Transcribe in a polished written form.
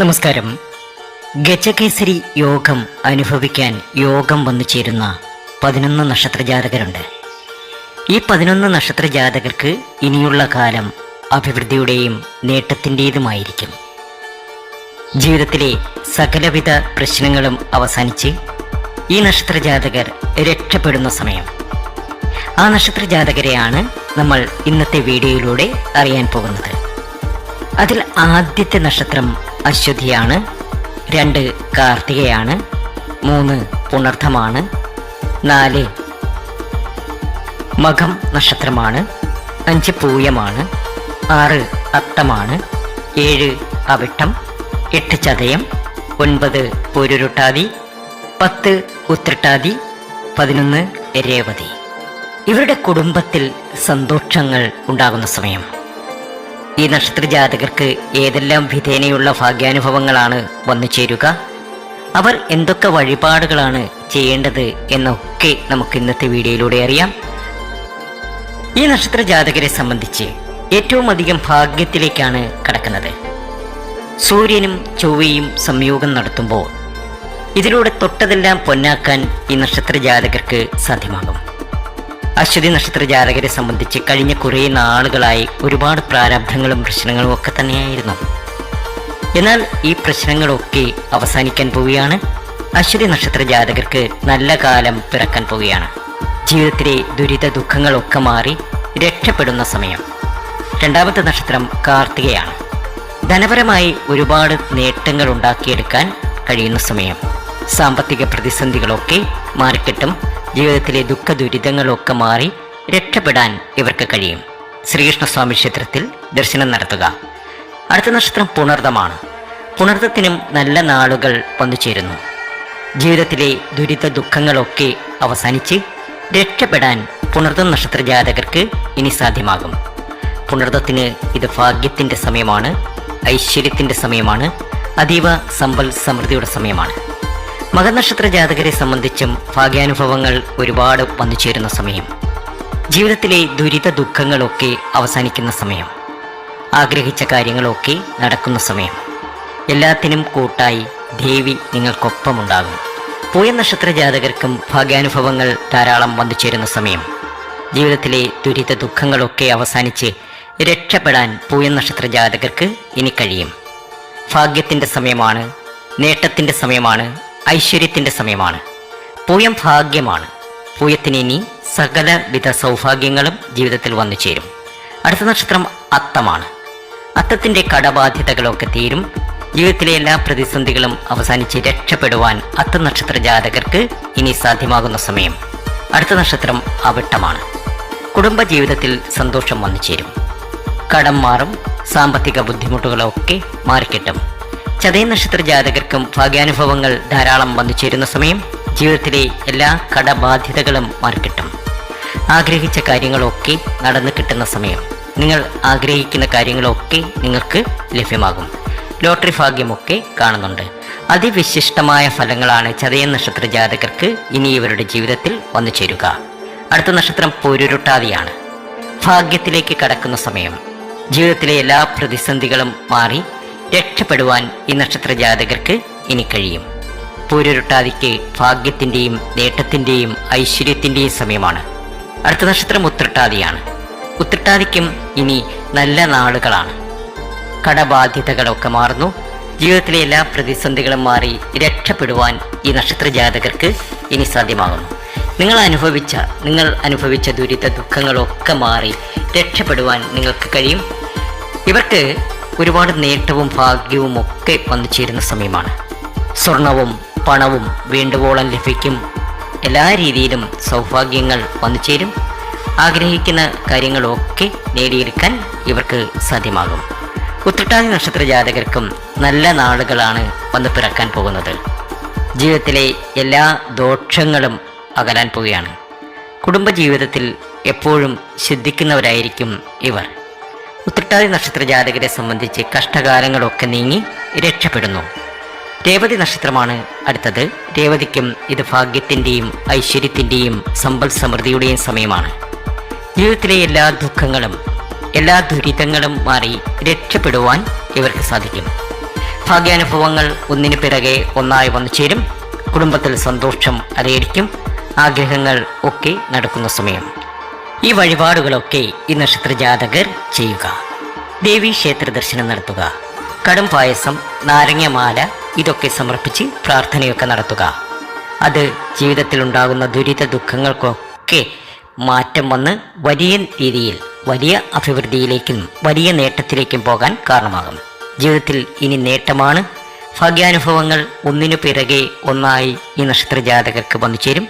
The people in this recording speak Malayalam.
നമസ്കാരം. ഗജകേസരി യോഗം അനുഭവിക്കാൻ യോഗം വന്നു ചേരുന്ന 11 നക്ഷത്ര ജാതകരുണ്ട്. ഈ 11 നക്ഷത്ര ജാതകർക്ക് ഇനിയുള്ള കാലം അഭിവൃദ്ധിയുടെയും നേട്ടത്തിൻ്റെതുമായിരിക്കും. ജീവിതത്തിലെ സകലവിധ പ്രശ്നങ്ങളും അവസാനിച്ച് ഈ നക്ഷത്ര ജാതകർ രക്ഷപ്പെടുന്ന സമയം. ആ നക്ഷത്ര ജാതകരെയാണ് നമ്മൾ ഇന്നത്തെ വീഡിയോയിലൂടെ അറിയാൻ പോകുന്നത്. അതിൽ ആദ്യത്തെ നക്ഷത്രം അശ്വതിയാണ്, 2 കാർത്തികയാണ്, 3 പുണർദ്ധമാണ്, 4 മകം നക്ഷത്രമാണ്, 5 പൂയമാണ്, 6 അത്തമാണ്, 7 അവിട്ടം, 8 ചതയം, 9 പൂരുരുട്ടാതി, 10 ഉത്രട്ടാതി, 11 രേവതി. ഇവരുടെ കുടുംബത്തിൽ സന്തോഷങ്ങൾ ഉണ്ടാകുന്ന സമയം. ഈ നക്ഷത്ര ജാതകർക്ക് ഏതെല്ലാം വിധേനയുള്ള ഭാഗ്യാനുഭവങ്ങളാണ് വന്നു ചേരുക, അവർ എന്തൊക്കെ വഴിപാടുകളാണ് ചെയ്യേണ്ടത് എന്നൊക്കെ നമുക്ക് ഇന്നത്തെ വീഡിയോയിലൂടെ അറിയാം. ഈ നക്ഷത്ര ജാതകരെ സംബന്ധിച്ച് ഏറ്റവും അധികം ഭാഗ്യത്തിലേക്കാണ് കടക്കുന്നത്. സൂര്യനും ചൊവ്വയും സംയോഗം നടത്തുമ്പോൾ ഇതിലൂടെ തൊട്ടതെല്ലാം പൊന്നാക്കാൻ ഈ നക്ഷത്ര ജാതകർക്ക് സാധ്യമാകും. അശ്വതി നക്ഷത്ര ജാതകരെ സംബന്ധിച്ച് കഴിഞ്ഞ കുറേ നാളുകളായി ഒരുപാട് പ്രാരബ്ധങ്ങളും പ്രശ്നങ്ങളും ഒക്കെ തന്നെയായിരുന്നു. എന്നാൽ ഈ പ്രശ്നങ്ങളൊക്കെ അവസാനിക്കാൻ പോവുകയാണ്. അശ്വതി നക്ഷത്ര ജാതകർക്ക് നല്ല കാലം പിറക്കാൻ പോവുകയാണ്. ജീവിതത്തിലെ ദുരിത ദുഃഖങ്ങളൊക്കെ മാറി രക്ഷപ്പെടുന്ന സമയം. രണ്ടാമത്തെ നക്ഷത്രം കാർത്തികയാണ്. ധനപരമായി ഒരുപാട് നേട്ടങ്ങൾ ഉണ്ടാക്കിയെടുക്കാൻ കഴിയുന്ന സമയം. സാമ്പത്തിക പ്രതിസന്ധികളൊക്കെ മാറിക്കിട്ടും. ജീവിതത്തിലെ ദുഃഖ ദുരിതങ്ങളൊക്കെ മാറി രക്ഷപ്പെടാൻ ഇവർക്ക് കഴിയും. ശ്രീകൃഷ്ണസ്വാമി ക്ഷേത്രത്തിൽ ദർശനം നടത്തുക. അടുത്ത നക്ഷത്രം പുണർദ്ധമാണ്. പുണർദ്ധത്തിനും നല്ല നാളുകൾ വന്നു ചേരുന്നു. ജീവിതത്തിലെ ദുരിത ദുഃഖങ്ങളൊക്കെ അവസാനിച്ച് രക്ഷപ്പെടാൻ പുണർദ്ധം നക്ഷത്ര ജാതകർക്ക് ഇനി സാധ്യമാകും. പുണർദ്ധത്തിന് ഇത് ഭാഗ്യത്തിൻ്റെ സമയമാണ്, ഐശ്വര്യത്തിൻ്റെ സമയമാണ്, അതീവ സമ്പൽ സമൃദ്ധിയുടെ സമയമാണ്. മകനക്ഷത്ര ജാതകരെ സംബന്ധിച്ചും ഭാഗ്യാനുഭവങ്ങൾ ഒരുപാട് വന്നു ചേരുന്ന സമയം. ജീവിതത്തിലെ ദുരിത ദുഃഖങ്ങളൊക്കെ അവസാനിക്കുന്ന സമയം. ആഗ്രഹിച്ച കാര്യങ്ങളൊക്കെ നടക്കുന്ന സമയം. എല്ലാത്തിനും കൂട്ടായി ദേവി നിങ്ങൾക്കൊപ്പമുണ്ടാകും. പൂയ നക്ഷത്ര ജാതകർക്കും ഭാഗ്യാനുഭവങ്ങൾ ധാരാളം വന്നു ചേരുന്ന സമയം. ജീവിതത്തിലെ ദുരിത ദുഃഖങ്ങളൊക്കെ അവസാനിച്ച് രക്ഷപ്പെടാൻ പൂയ നക്ഷത്ര ജാതകർക്ക് ഇനി കഴിയും. ഭാഗ്യത്തിൻ്റെ സമയമാണ്, നേട്ടത്തിൻ്റെ സമയമാണ്, ഐശ്വര്യത്തിൻ്റെ സമയമാണ്. പൂയം ഭാഗ്യമാണ്. പൂയത്തിന് ഇനി സകലവിധ സൗഭാഗ്യങ്ങളും ജീവിതത്തിൽ വന്നു ചേരും. അടുത്ത നക്ഷത്രം അത്തമാണ്. അത്തത്തിൻ്റെ കടബാധ്യതകളൊക്കെ തീരും. ജീവിതത്തിലെ എല്ലാ പ്രതിസന്ധികളും അവസാനിച്ച് രക്ഷപ്പെടുവാൻ അത്ത നക്ഷത്ര ജാതകർക്ക് ഇനി സാധ്യമാകുന്ന സമയം. അടുത്ത നക്ഷത്രം അവിട്ടമാണ്. കുടുംബജീവിതത്തിൽ സന്തോഷം വന്നു ചേരും. കടം മാറും. സാമ്പത്തിക ബുദ്ധിമുട്ടുകളൊക്കെ മാറിക്കിട്ടും. ചതയ നക്ഷത്ര ജാതകർക്കും ഭാഗ്യാനുഭവങ്ങൾ ധാരാളം വന്നു ചേരുന്ന സമയം. ജീവിതത്തിലെ എല്ലാ കടബാധ്യതകളും മാറിക്കിട്ടും. ആഗ്രഹിച്ച കാര്യങ്ങളൊക്കെ നടന്നു കിട്ടുന്ന സമയം. നിങ്ങൾ ആഗ്രഹിക്കുന്ന കാര്യങ്ങളൊക്കെ നിങ്ങൾക്ക് ലഭ്യമാകും. ലോട്ടറി ഭാഗ്യമൊക്കെ കാണുന്നുണ്ട്. അതിവിശിഷ്ടമായ ഫലങ്ങളാണ് ചതയ നക്ഷത്ര ജാതകർക്ക് ഇനി ഇവരുടെ ജീവിതത്തിൽ വന്നു ചേരുക. അടുത്ത നക്ഷത്രം പൂരുരുട്ടാതിയാണ്. ഭാഗ്യത്തിലേക്ക് കടക്കുന്ന സമയം. ജീവിതത്തിലെ എല്ലാ പ്രതിസന്ധികളും മാറി രക്ഷപ്പെടുവാൻ ഈ നക്ഷത്ര ജാതകർക്ക് ഇനി കഴിയും. പൂരുരുട്ടാതിക്ക് ഭാഗ്യത്തിൻ്റെയും നേട്ടത്തിൻ്റെയും ഐശ്വര്യത്തിൻ്റെയും സമയമാണ്. അടുത്ത നക്ഷത്രം ഉത്രട്ടാതിയാണ്. ഉത്രട്ടാതിക്കും ഇനി നല്ല നാളുകളാണ്. കടബാധ്യതകളൊക്കെ മാറുന്നു. ജീവിതത്തിലെ എല്ലാ പ്രതിസന്ധികളും മാറി രക്ഷപ്പെടുവാൻ ഈ നക്ഷത്ര ജാതകർക്ക് ഇനി സാധ്യമാകുന്നു. നിങ്ങൾ അനുഭവിച്ച ദുരിത ദുഃഖങ്ങളൊക്കെ മാറി രക്ഷപ്പെടുവാൻ നിങ്ങൾക്ക് കഴിയും. ഇവർക്ക് ഒരുപാട് നേട്ടവും ഭാഗ്യവും ഒക്കെ വന്നു ചേരുന്ന സമയമാണ്. സ്വർണവും പണവും വേണ്ടുവോളം ലഭിക്കും. എല്ലാ രീതിയിലും സൗഭാഗ്യങ്ങൾ വന്നു ചേരും. ആഗ്രഹിക്കുന്ന കാര്യങ്ങളൊക്കെ നേടിയെടുക്കാൻ ഇവർക്ക് സാധ്യമാകും. ഉത്രട്ടാതി നക്ഷത്ര ജാതകർക്കും നല്ല നാളുകളാണ് വന്നു പിറക്കാൻ പോകുന്നത്. ജീവിതത്തിലെ എല്ലാ ദോഷങ്ങളും അകലാൻ പോവുകയാണ്. കുടുംബജീവിതത്തിൽ എപ്പോഴും ശ്രദ്ധിക്കുന്നവരായിരിക്കും ഇവർ. ഉത്രട്ടാതി നക്ഷത്ര ജാതകരെ സംബന്ധിച്ച് കഷ്ടകാലങ്ങളൊക്കെ നീങ്ങി രക്ഷപ്പെടുന്നു. രേവതി നക്ഷത്രമാണ് അടുത്തത്. രേവതിക്കും ഇത് ഭാഗ്യത്തിൻ്റെയും ഐശ്വര്യത്തിൻ്റെയും സമ്പൽ സമൃദ്ധിയുടെയും സമയമാണ്. ജീവിതത്തിലെ എല്ലാ ദുഃഖങ്ങളും എല്ലാ ദുരിതങ്ങളും മാറി രക്ഷപ്പെടുവാൻ ഇവർക്ക് സാധിക്കും. ഭാഗ്യാനുഭവങ്ങൾ ഒന്നിനു പിറകെ ഒന്നായി വന്നു ചേരും. കുടുംബത്തിൽ സന്തോഷം അലയടിക്കും. ആഗ്രഹങ്ങൾ ഒക്കെ നടക്കുന്ന സമയം. ഈ വഴിപാടുകളൊക്കെ ഈ നക്ഷത്ര ജാതകർ ചെയ്യുക. ദേവീ ക്ഷേത്ര ദർശനം നടത്തുക. കടും പായസം, നാരങ്ങമാല ഇതൊക്കെ സമർപ്പിച്ച് പ്രാർത്ഥനയൊക്കെ നടത്തുക. അത് ജീവിതത്തിൽ ഉണ്ടാകുന്ന ദുരിത ദുഃഖങ്ങൾക്കൊക്കെ മാറ്റം വന്ന് വലിയ രീതിയിൽ വലിയ അഭിവൃദ്ധിയിലേക്കും വലിയ നേട്ടത്തിലേക്കും പോകാൻ കാരണമാകും. ജീവിതത്തിൽ ഇനി നേട്ടമാണ്. ഭാഗ്യാനുഭവങ്ങൾ ഒന്നിനു പിറകെ ഒന്നായി ഈ നക്ഷത്ര ജാതകർക്ക് വന്നു ചേരും.